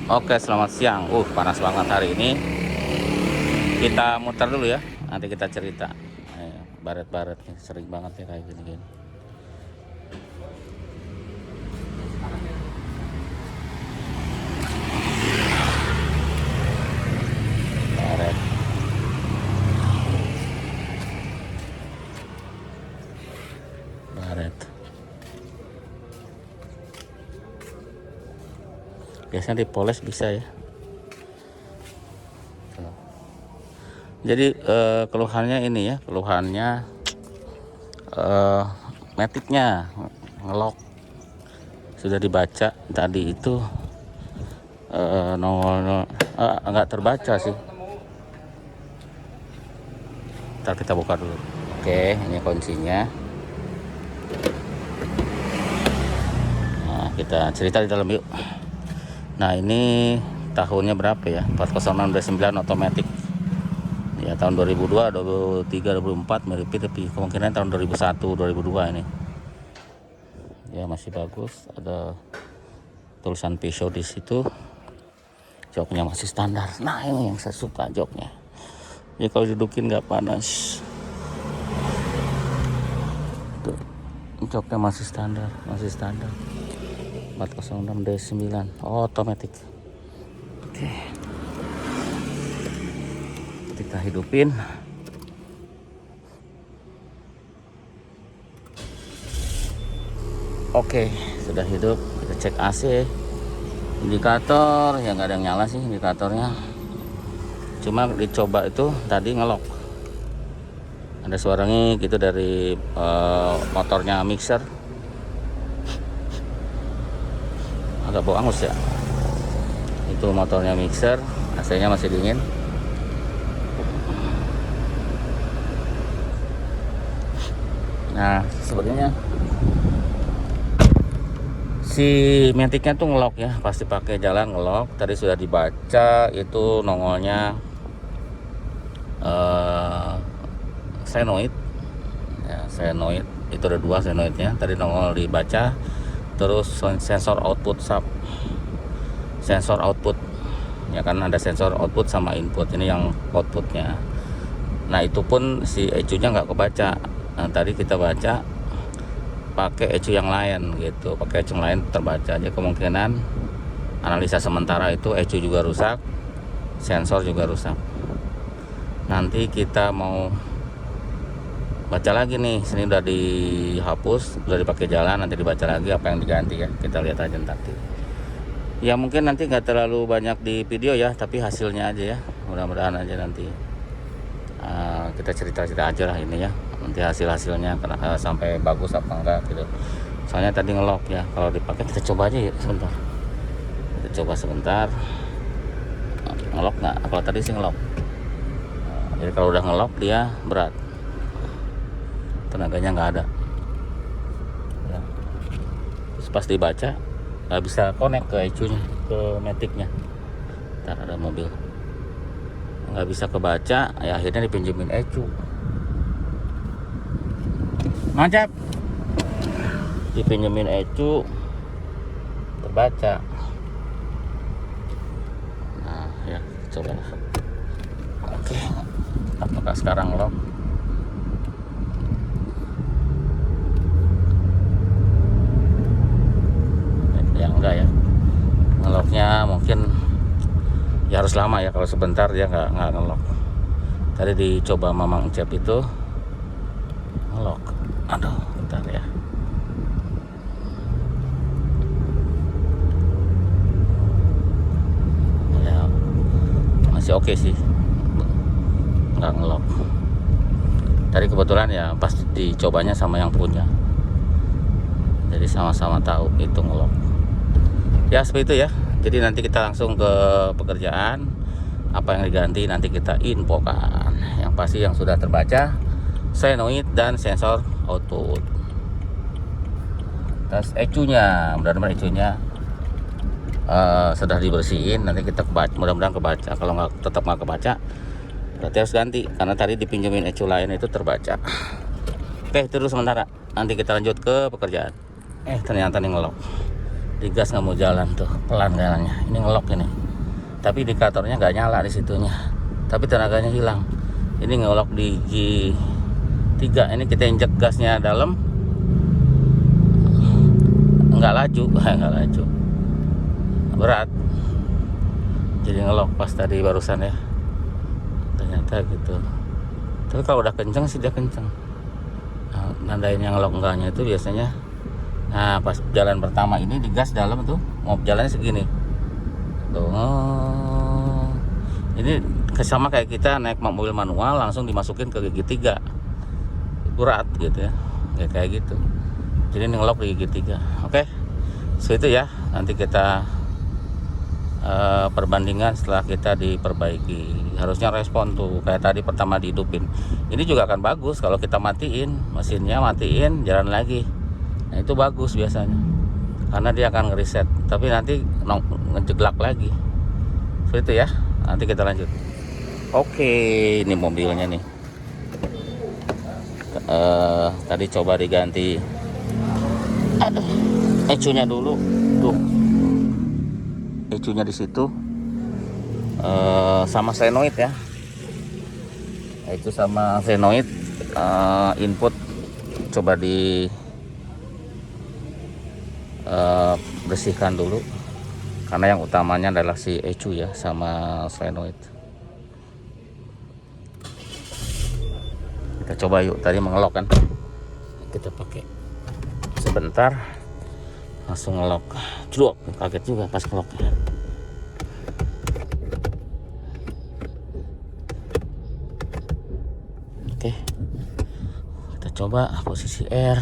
Oke, selamat siang. Panas banget hari ini. Kita muter dulu ya. Nanti kita cerita. Baret-baret nih, sering banget ya kayak gini-gini. Baret. Baret. Biasanya dipoles bisa ya. Jadi keluhannya ini ya, keluhannya metiknya ngelok. Sudah dibaca tadi itu nggak terbaca sih. Ntar kita buka dulu. Oke, ini kuncinya. Nah, kita cerita di dalam yuk. Nah, ini tahunnya berapa ya? 406-9 otomatis. Ya, tahun 2002, 2003, 2004 mirip, tapi kemungkinan tahun 2001, 2002 ini. Ya, masih bagus. Ada tulisan Peugeot di situ. Joknya masih standar. Nah, ini yang saya suka joknya. Jadi kalau didudukin nggak panas. Tuh, joknya masih standar, 406-9 otomatis. Oke. Kita hidupin. Oke, sudah hidup. Kita cek AC. Indikator ya nggak ada yang nyala sih indikatornya. Cuma dicoba itu tadi ngelok. Ada suara ngik gitu dari motornya mixer. Agak bau angus ya. Itu motornya mixer, AC-nya masih dingin. Nah, sebenarnya si metiknya tuh ngelok ya, pasti pakai jalan ngelok. Tadi sudah dibaca itu nongolnya senoid ya, senoid itu ada 2 senoidnya. Tadi nongol dibaca. Terus sensor output sensor output ya, kan ada sensor output sama input. Ini yang outputnya. Nah, itu pun si ECU nya nggak kebaca. Nah, tadi kita baca pakai ECU yang lain gitu, pakai ECU yang lain terbaca aja. Kemungkinan analisa sementara itu ECU juga rusak, sensor juga rusak. Nanti kita mau baca lagi nih, sini udah dihapus, udah dipakai jalan, nanti dibaca lagi apa yang diganti ya. Kita lihat aja nanti. Ya mungkin nanti nggak terlalu banyak di video ya, tapi hasilnya aja ya. Mudah-mudahan aja nanti kita cerita-cerita aja lah ini ya. Nanti hasilnya sampai bagus apa enggak gitu. Soalnya tadi ngelok ya. Kalau dipakai kita coba aja ya sebentar. Kita coba sebentar. Ngelok nggak? Kalau tadi sih ngelok. Jadi kalau udah ngelok dia berat. Tenaganya nggak ada ya. Terus pas dibaca nggak bisa connect ke ECU nya, ke metiknya. Ntar ada mobil nggak bisa kebaca ya, akhirnya dipinjemin ECU. Mantap, dipinjemin ECU terbaca. Nah ya, coba. Oke, apakah sekarang lock? Ya enggak ya, ngeloknya mungkin ya harus lama ya. Kalau sebentar dia nggak ngelok. Tadi dicoba Mamang Cep itu ngelok. Aduh, bentar ya. Ya masih oke sih, nggak ngelok. Tadi kebetulan ya pas dicobanya sama yang punya, jadi sama-sama tahu itu ngelok. Ya seperti itu ya. Jadi nanti kita langsung ke pekerjaan. Apa yang diganti nanti kita infokan. Yang pasti yang sudah terbaca senoid dan sensor output. Terus ECU nya, mudah-mudahan ECU nya sudah dibersihin. Nanti kita mudah-mudahan kebaca. Kalau tetap nggak kebaca berarti harus ganti, karena tadi dipinjemin ECU lain itu terbaca. Oke, itu dulu sementara. Nanti kita lanjut ke pekerjaan. Ternyata nih ngelok. Digas nggak mau jalan tuh, pelan jalannya. Ini ngelok ini, tapi indikatornya nggak nyala di situnya, tapi tenaganya hilang. Ini ngelok di G3. Ini kita injek gasnya dalam, nggak laju. Nggak laju, berat, jadi ngelok pas tadi barusan ya, ternyata gitu. Tapi kalau udah kenceng sih dia kenceng. Nah, nandain yang ngelok enggaknya itu biasanya, nah pas jalan pertama ini digas dalam tuh, mau jalannya segini tuh. Ini sama kayak kita naik mobil manual langsung dimasukin ke gigi 3, berat gitu ya, kayak gitu. Jadi ini ngelok di gigi 3. Oke, segitu ya. Nanti kita perbandingan setelah kita diperbaiki. Harusnya respon tuh kayak tadi pertama dihidupin. Ini juga akan bagus kalau kita matiin mesinnya, matiin jalan lagi. Nah itu bagus biasanya, karena dia akan ngereset. Tapi nanti ngejeglak lagi. Seperti itu ya. Nanti kita lanjut. Oke, ini mobilnya nih. Tadi coba diganti ECU-nya dulu. Tuh, ECU-nya di situ. Sama senoid ya. ECU sama senoid, input coba di bersihkan dulu, karena yang utamanya adalah si ECU ya sama senoid. Kita coba yuk, tadi mengelok kan, kita pakai sebentar langsung ngelok. Cedok, kaget juga pas ngeloknya. Oke, kita coba posisi R,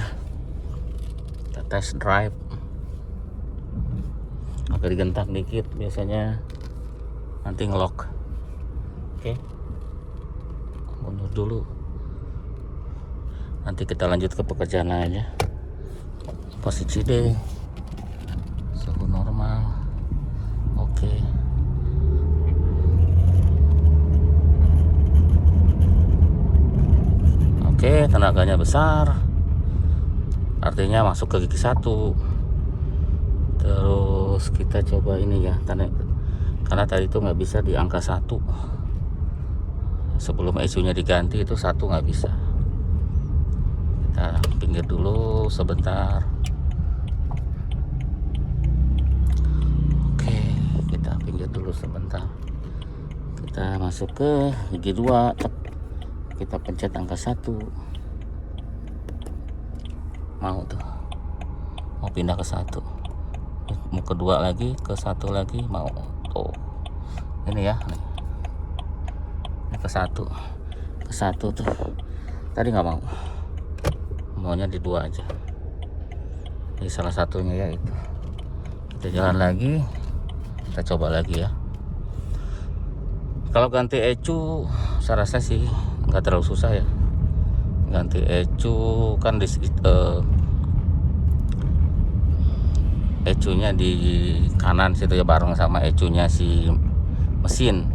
kita test drive. Agak digentak dikit biasanya nanti ngelok. Oke, mundur dulu, nanti kita lanjut ke pekerjaan lainnya. Posisi D, suhu normal. Oke. Oke, tenaganya besar, artinya masuk ke gigi 1. Terus kita coba ini ya, karena tadi itu nggak bisa di angka 1. Sebelum ECU-nya diganti itu 1 nggak bisa. Kita pinggir dulu sebentar. Oke, kita pinggir dulu sebentar. Kita masuk ke gigi 2. Kita pencet angka 1. Mau tuh, mau pindah ke 1, mau kedua lagi, ke 1 lagi, mau tuh. Ini ya nih. Ini ke 1 tuh. Tadi nggak mau, maunya di 2 aja. Ini salah satunya ya itu. Kita jalan lagi, kita coba lagi ya. Kalau ganti ECU saya rasa sih nggak terlalu susah ya. Ganti ECU kan ECU-nya di kanan situ ya, bareng sama ECU-nya si mesin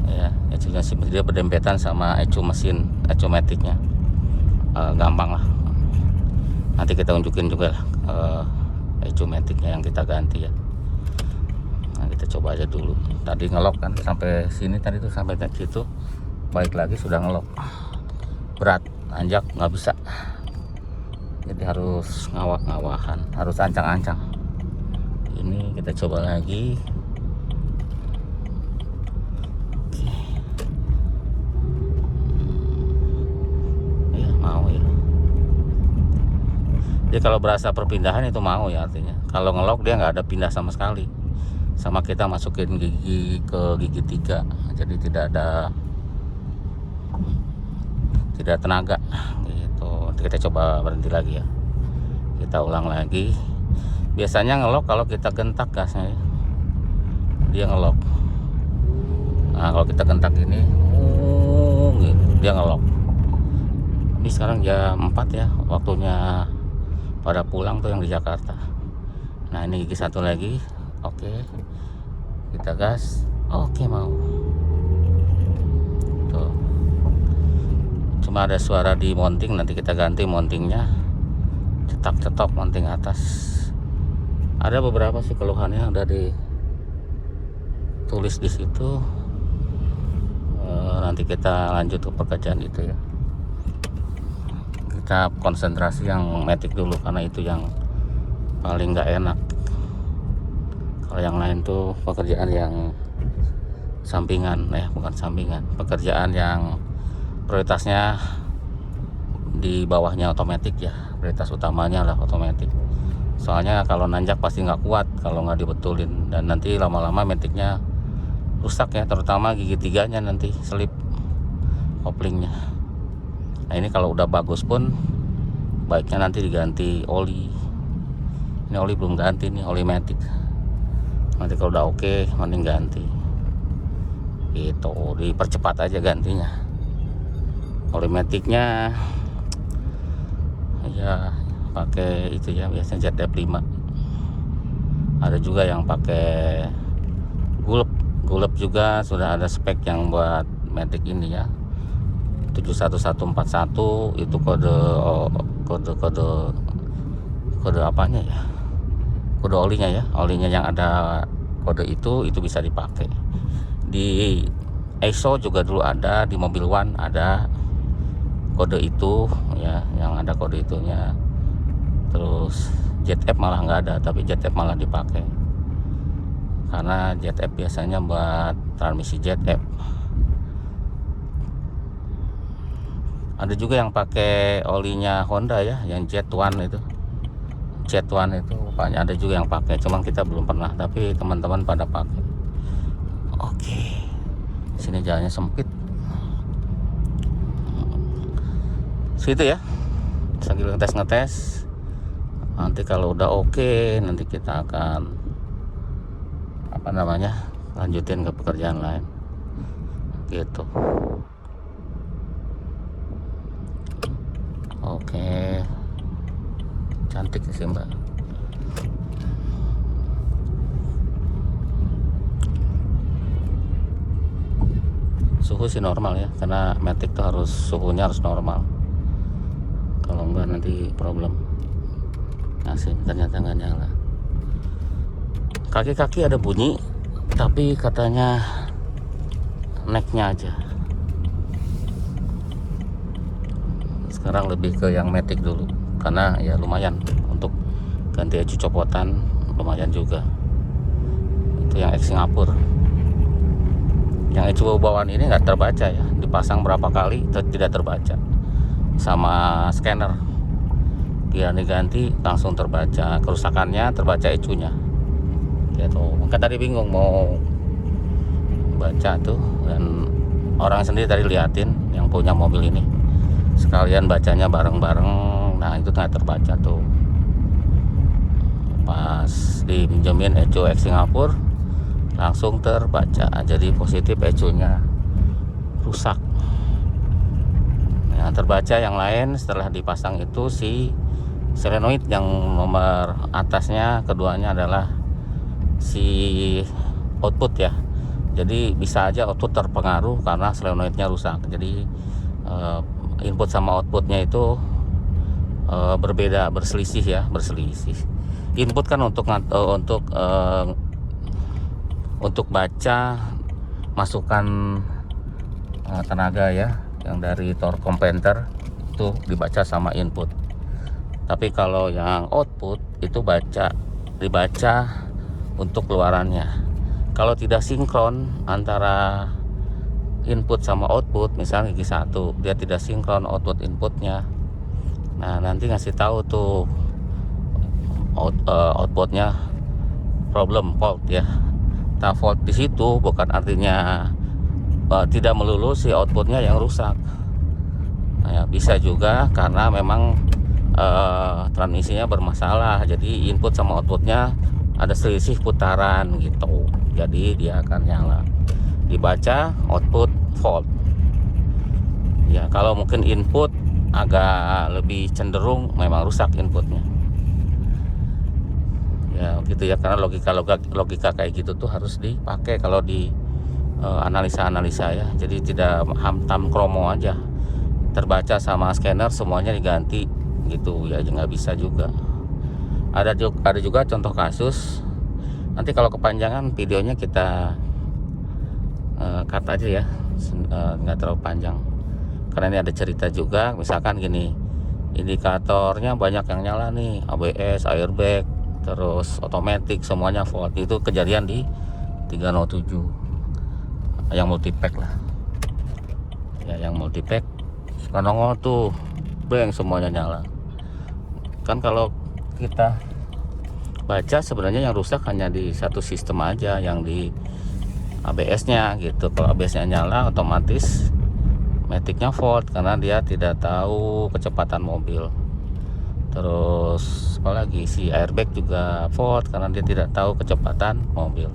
ya. ECU-nya si mesin dia berdempetan sama ECU mesin, ECU matic-nya. Gampang lah, nanti kita unjukin juga lah ECU matic-nya yang kita ganti ya. Nah, kita coba aja dulu. Tadi ngelok kan sampai sini, tadi tuh sampai situ, baik lagi sudah ngelok. Berat, anjak nggak bisa, jadi harus ngawah-ngawahan, harus ancang-ancang. Ini kita coba lagi. Oke. Ya mau ya. Jadi kalau berasa perpindahan itu mau ya, artinya kalau ngelok dia nggak ada pindah sama sekali. Sama kita masukin gigi ke gigi 3, jadi tidak ada tenaga gitu. Nanti kita coba berhenti lagi ya, kita ulang lagi. Biasanya ngelok kalau kita gentak gasnya ya, dia ngelok. Nah kalau kita gentak ini gitu, dia ngelok. Ini sekarang jam 4 ya, waktunya pada pulang tuh yang di Jakarta. Nah ini gigi 1 lagi. Oke, kita gas. Oke, mau tuh. Cuma ada suara di mounting, nanti kita ganti mountingnya, cetak-cetok mounting atas. Ada beberapa sih keluhannya udah ditulis di situ. Nanti kita lanjut ke pekerjaan itu ya. Kita konsentrasi yang matic dulu karena itu yang paling nggak enak. Kalau yang lain tuh pekerjaan yang sampingan, bukan sampingan, pekerjaan yang prioritasnya di bawahnya otomatis ya. Prioritas utamanya lah otomatis. Soalnya kalau nanjak pasti nggak kuat kalau nggak dibetulin, dan nanti lama-lama maticnya rusak ya, terutama gigi tiganya nanti selip koplingnya. Nah ini kalau udah bagus pun baiknya nanti diganti oli. Ini oli belum ganti nih, oli matic. Nanti kalau udah oke mending ganti gitu, dipercepat aja gantinya. Oli maticnya ya pakai itu ya, biasanya ZF5. Ada juga yang pakai gulep juga, sudah ada spek yang buat matic ini ya, 71141 itu kode apanya ya, kode olinya ya, olinya yang ada kode itu bisa dipakai. Di EXO juga dulu ada, di Mobil One ada kode itu ya, yang ada kode itunya. Terus ZF malah nggak ada, tapi ZF malah dipakai karena ZF biasanya buat transmisi ZF. Ada juga yang pakai olinya Honda ya, yang Z1 itu rupanya ada juga yang pakai, cuman kita belum pernah, tapi teman-teman pada pakai. Oke, sini jalannya sempit situ ya, sambil ngetes. Nanti kalau udah oke, nanti kita akan lanjutin ke pekerjaan lain gitu. Oke, cantik sih Mbak. Suhu sih normal ya, karena matic tuh suhunya harus normal, kalau enggak nanti problem. Nah ternyata nggak nyala. Kaki-kaki ada bunyi, tapi katanya necknya aja. Sekarang lebih ke yang matic dulu, karena ya lumayan untuk ganti ecu copotan, lumayan juga. Itu yang ex Singapura. Yang ecu bawaan ini nggak terbaca ya, dipasang berapa kali tidak terbaca sama scanner. Dia diganti langsung terbaca kerusakannya, terbaca ecunya gitu. Maka tadi bingung mau baca tuh, dan orang sendiri tadi liatin yang punya mobil ini, sekalian bacanya bareng-bareng. Nah itu nggak terbaca tuh pas dipinjemin ecu ex Singapura, langsung terbaca, jadi positif ecunya rusak. Yang terbaca yang lain setelah dipasang itu si solenoid yang nomor atasnya, keduanya adalah si output ya. Jadi bisa aja output terpengaruh karena solenoidnya rusak. Jadi input sama outputnya itu berbeda, berselisih. Input kan untuk baca masukan tenaga ya, yang dari torque converter itu dibaca sama input. Tapi kalau yang output itu dibaca untuk keluarannya. Kalau tidak sinkron antara input sama output, misalnya gigi 1 dia tidak sinkron output inputnya, nah nanti ngasih tahu tuh outputnya fault ya. Nah fault di situ bukan artinya tidak melulu si outputnya yang rusak. Nah, ya, bisa juga karena memang transmisinya bermasalah, jadi input sama outputnya ada selisih putaran gitu, jadi dia akan nyala. Dibaca output fault ya. Kalau mungkin input agak lebih cenderung memang rusak inputnya ya gitu ya, karena logika kayak gitu tuh harus dipakai kalau di analisa ya. Jadi tidak hantam kromo aja, terbaca sama scanner semuanya diganti gitu ya, nggak bisa juga. Ada juga contoh kasus. Nanti kalau kepanjangan videonya kita cut aja ya, nggak terlalu panjang. Karena ini ada cerita juga. Misalkan gini, indikatornya banyak yang nyala nih, ABS, airbag, terus otomatis semuanya fault. Itu kejadian di 307 yang multipack lah ya, yang multipack suka nongol tuh bang semuanya nyala. Kan kalau kita baca sebenarnya yang rusak hanya di satu sistem aja, yang di ABS nya gitu. Kalau ABS nya nyala otomatis maticnya fault karena dia tidak tahu kecepatan mobil. Terus apalagi si airbag juga fault karena dia tidak tahu kecepatan mobil.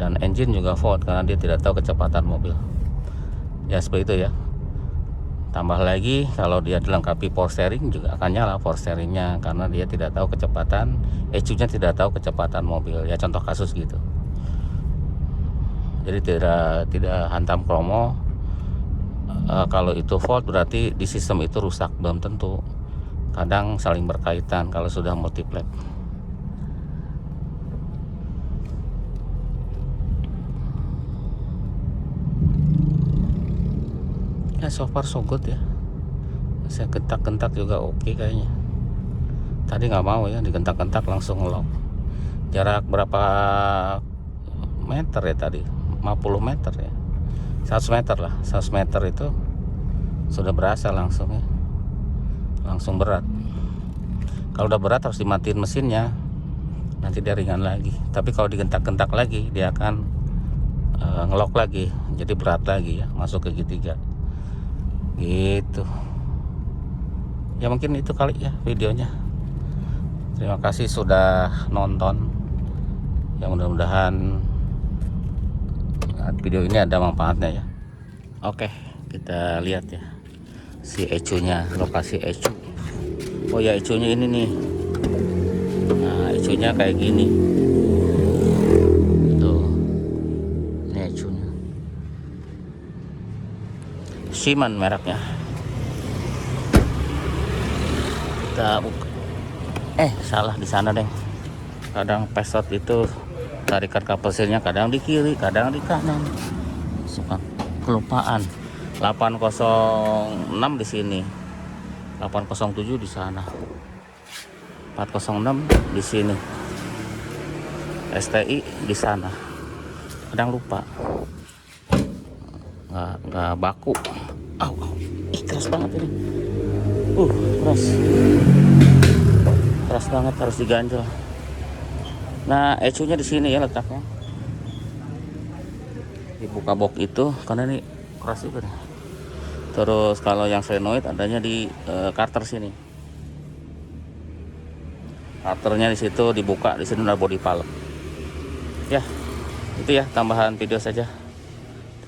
Dan engine juga fault karena dia tidak tahu kecepatan mobil. Ya seperti itu ya. Tambah lagi kalau dia dilengkapi power steering juga akan nyala power steeringnya karena dia tidak tahu kecepatan, ECU-nya tidak tahu kecepatan mobil. Ya contoh kasus gitu. Jadi tidak hantam kromo. Kalau itu fault berarti di sistem itu rusak, belum tentu. Kadang saling berkaitan kalau sudah multiplek. Ya so far so good ya. Saya gentak-gentak juga oke kayaknya. Tadi nggak mau ya, digentak-gentak langsung lock. Jarak berapa meter ya tadi? 50 meter ya. 100 meter lah. 100 meter itu sudah berasa langsung ya. Langsung berat. Kalau udah berat harus dimatiin mesinnya. Nanti dia ringan lagi. Tapi kalau digentak-gentak lagi dia akan ngelock lagi. Jadi berat lagi ya, masuk ke G3. Gitu ya, mungkin itu kali ya videonya. Terima kasih sudah nonton ya, mudah-mudahan video ini ada manfaatnya ya. Oke, kita lihat ya si ECU nya, lokasi ECU. Oh ya, ECU nya ini nih. Nah, ECU nya kayak gini tuh, ini ECU nya Siman mereknya. Kita buka. Salah di sana deh. Kadang pesot itu tarikan kapal sealnya kadang di kiri, kadang di kanan. Suka kelupaan. 806 di sini, 807 di sana, 406 di sini, STI di sana. Kadang lupa. Nggak baku. Keras banget ini. Keras banget, harus diganjel. Nah, ECU nya di sini ya letaknya. Dibuka box itu karena ini keras juga nih. Terus kalau yang solenoid adanya di karter sini. Karternya di situ dibuka, di sini ada body palem. Ya, itu ya tambahan video saja.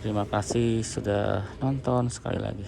Terima kasih sudah nonton sekali lagi.